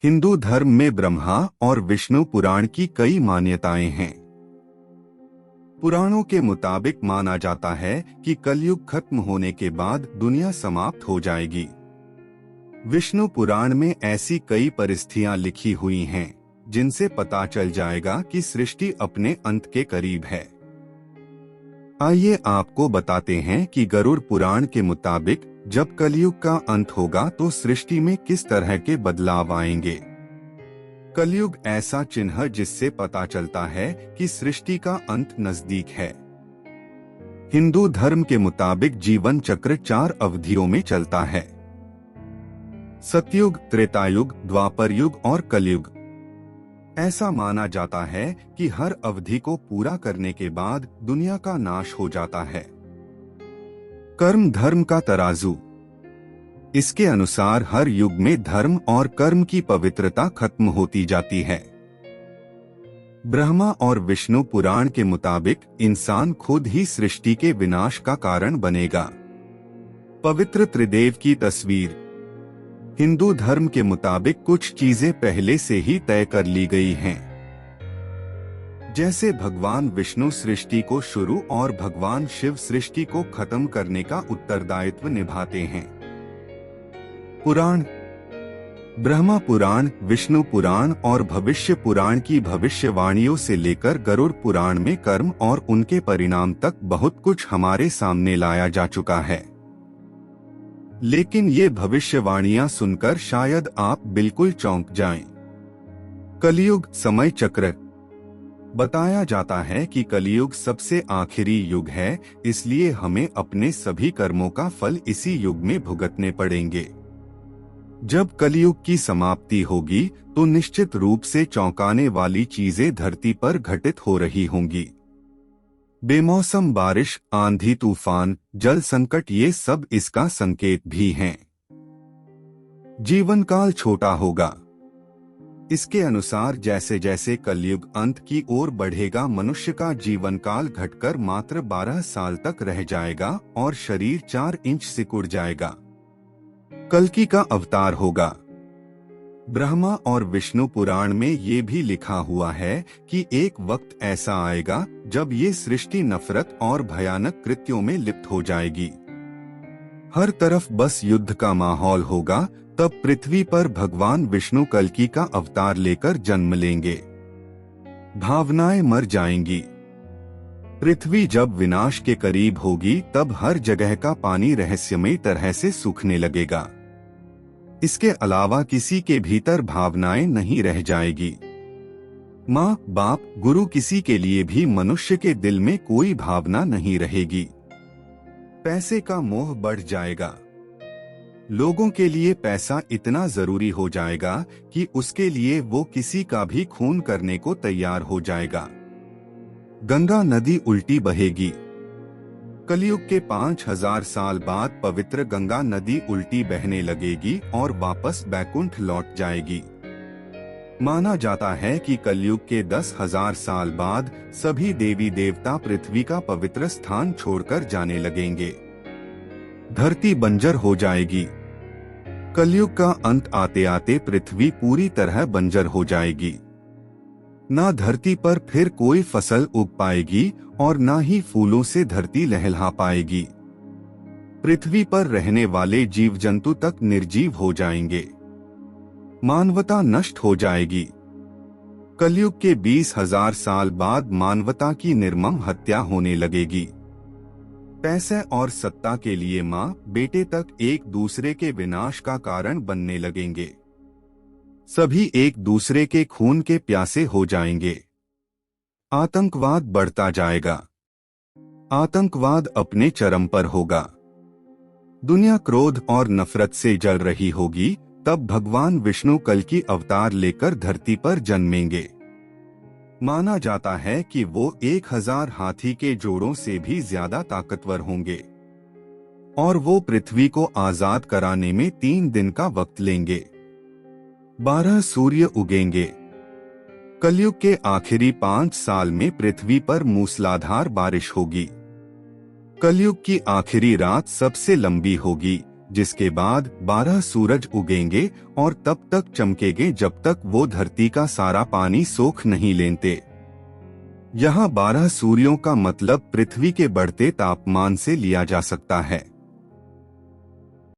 हिंदू धर्म में ब्रह्मा और विष्णु पुराण की कई मान्यताएं हैं। पुराणों के मुताबिक माना जाता है कि कलयुग खत्म होने के बाद दुनिया समाप्त हो जाएगी। विष्णु पुराण में ऐसी कई परिस्थितियां लिखी हुई हैं जिनसे पता चल जाएगा कि सृष्टि अपने अंत के करीब है। आइए आपको बताते हैं कि गरुड़ पुराण के मुताबिक जब कलयुग का अंत होगा तो सृष्टि में किस तरह के बदलाव आएंगे। कलयुग ऐसा चिन्ह जिससे पता चलता है कि सृष्टि का अंत नजदीक है। हिंदू धर्म के मुताबिक जीवन चक्र 4 अवधियों में चलता है: सतयुग, त्रेतायुग, द्वापर युग और कलयुग। ऐसा माना जाता है कि हर अवधि को पूरा करने के बाद दुनिया का नाश हो जाता है। कर्म धर्म का तराजू। इसके अनुसार हर युग में धर्म और कर्म की पवित्रता खत्म होती जाती है। ब्रह्मा और विष्णु पुराण के मुताबिक इंसान खुद ही सृष्टि के विनाश का कारण बनेगा। पवित्र त्रिदेव की तस्वीर। हिंदू धर्म के मुताबिक कुछ चीजें पहले से ही तय कर ली गई हैं। जैसे भगवान विष्णु सृष्टि को शुरू और भगवान शिव सृष्टि को खत्म करने का उत्तरदायित्व निभाते हैं। पुराण। ब्रह्मा पुराण, विष्णु पुराण और भविष्य पुराण की भविष्यवाणियों से लेकर गरुड़ पुराण में कर्म और उनके परिणाम तक बहुत कुछ हमारे सामने लाया जा चुका है। लेकिन ये भविष्यवाणियां सुनकर शायद आप बिल्कुल चौंक जाएं। कलयुग समय चक्र। बताया जाता है कि कलयुग सबसे आखिरी युग है, इसलिए हमें अपने सभी कर्मों का फल इसी युग में भुगतने पड़ेंगे। जब कलयुग की समाप्ति होगी तो निश्चित रूप से चौंकाने वाली चीजें धरती पर घटित हो रही होंगी। बेमौसम बारिश, आंधी तूफान, जल संकट, ये सब इसका संकेत भी हैं। जीवन काल छोटा होगा। इसके अनुसार जैसे जैसे कलयुग अंत की ओर बढ़ेगा, मनुष्य का जीवन काल घटकर मात्र 12 साल तक रह जाएगा और शरीर 4 इंच सिकुड़ जाएगा। कल्कि का अवतार होगा। ब्रह्मा और विष्णु पुराण में ये भी लिखा हुआ है कि एक वक्त ऐसा आएगा जब ये सृष्टि नफरत और भयानक कृत्यों में लिप्त हो जाएगी। हर तरफ बस युद्ध का माहौल होगा। तब पृथ्वी पर भगवान विष्णु कल्कि का अवतार लेकर जन्म लेंगे। भावनाएं मर जाएंगी। पृथ्वी जब विनाश के करीब होगी तब हर जगह का पानी रहस्यमयी तरह से सूखने लगेगा। इसके अलावा किसी के भीतर भावनाएं नहीं रह जाएगी। माँ, बाप, गुरु, किसी के लिए भी मनुष्य के दिल में कोई भावना नहीं रहेगी। पैसे का मोह बढ़ जाएगा। लोगों के लिए पैसा इतना जरूरी हो जाएगा कि उसके लिए वो किसी का भी खून करने को तैयार हो जाएगा। गंगा नदी उल्टी बहेगी। कलयुग के 5000 साल बाद पवित्र गंगा नदी उल्टी बहने लगेगी और वापस बैकुंठ लौट जाएगी। माना जाता है कि कलयुग के 10,000 साल बाद सभी देवी देवता पृथ्वी का पवित्र स्थान छोड़कर जाने लगेंगे। धरती बंजर हो जाएगी। कलयुग का अंत आते आते पृथ्वी पूरी तरह बंजर हो जाएगी। ना धरती पर फिर कोई फसल उग पाएगी और ना ही फूलों से धरती लहलहा पाएगी। पृथ्वी पर रहने वाले जीव जंतु तक निर्जीव हो जाएंगे। मानवता नष्ट हो जाएगी। कलयुग के 20,000 साल बाद मानवता की निर्मम हत्या होने लगेगी। पैसे और सत्ता के लिए माँ बेटे तक एक दूसरे के विनाश का कारण बनने लगेंगे। सभी एक दूसरे के खून के प्यासे हो जाएंगे। आतंकवाद बढ़ता जाएगा। आतंकवाद अपने चरम पर होगा। दुनिया क्रोध और नफरत से जल रही होगी। तब भगवान विष्णु कल्कि अवतार लेकर धरती पर जन्मेंगे। माना जाता है कि वो 1000 हाथी के जोड़ों से भी ज्यादा ताकतवर होंगे और वो पृथ्वी को आजाद कराने में 3 दिन का वक्त लेंगे। 12 सूर्य उगेंगे। कलयुग के आखिरी 5 साल में पृथ्वी पर मूसलाधार बारिश होगी। कलयुग की आखिरी रात सबसे लंबी होगी, जिसके बाद 12 सूरज उगेंगे और तब तक चमकेंगे जब तक वो धरती का सारा पानी सोख नहीं लेते। यहाँ 12 सूर्यों का मतलब पृथ्वी के बढ़ते तापमान से लिया जा सकता है।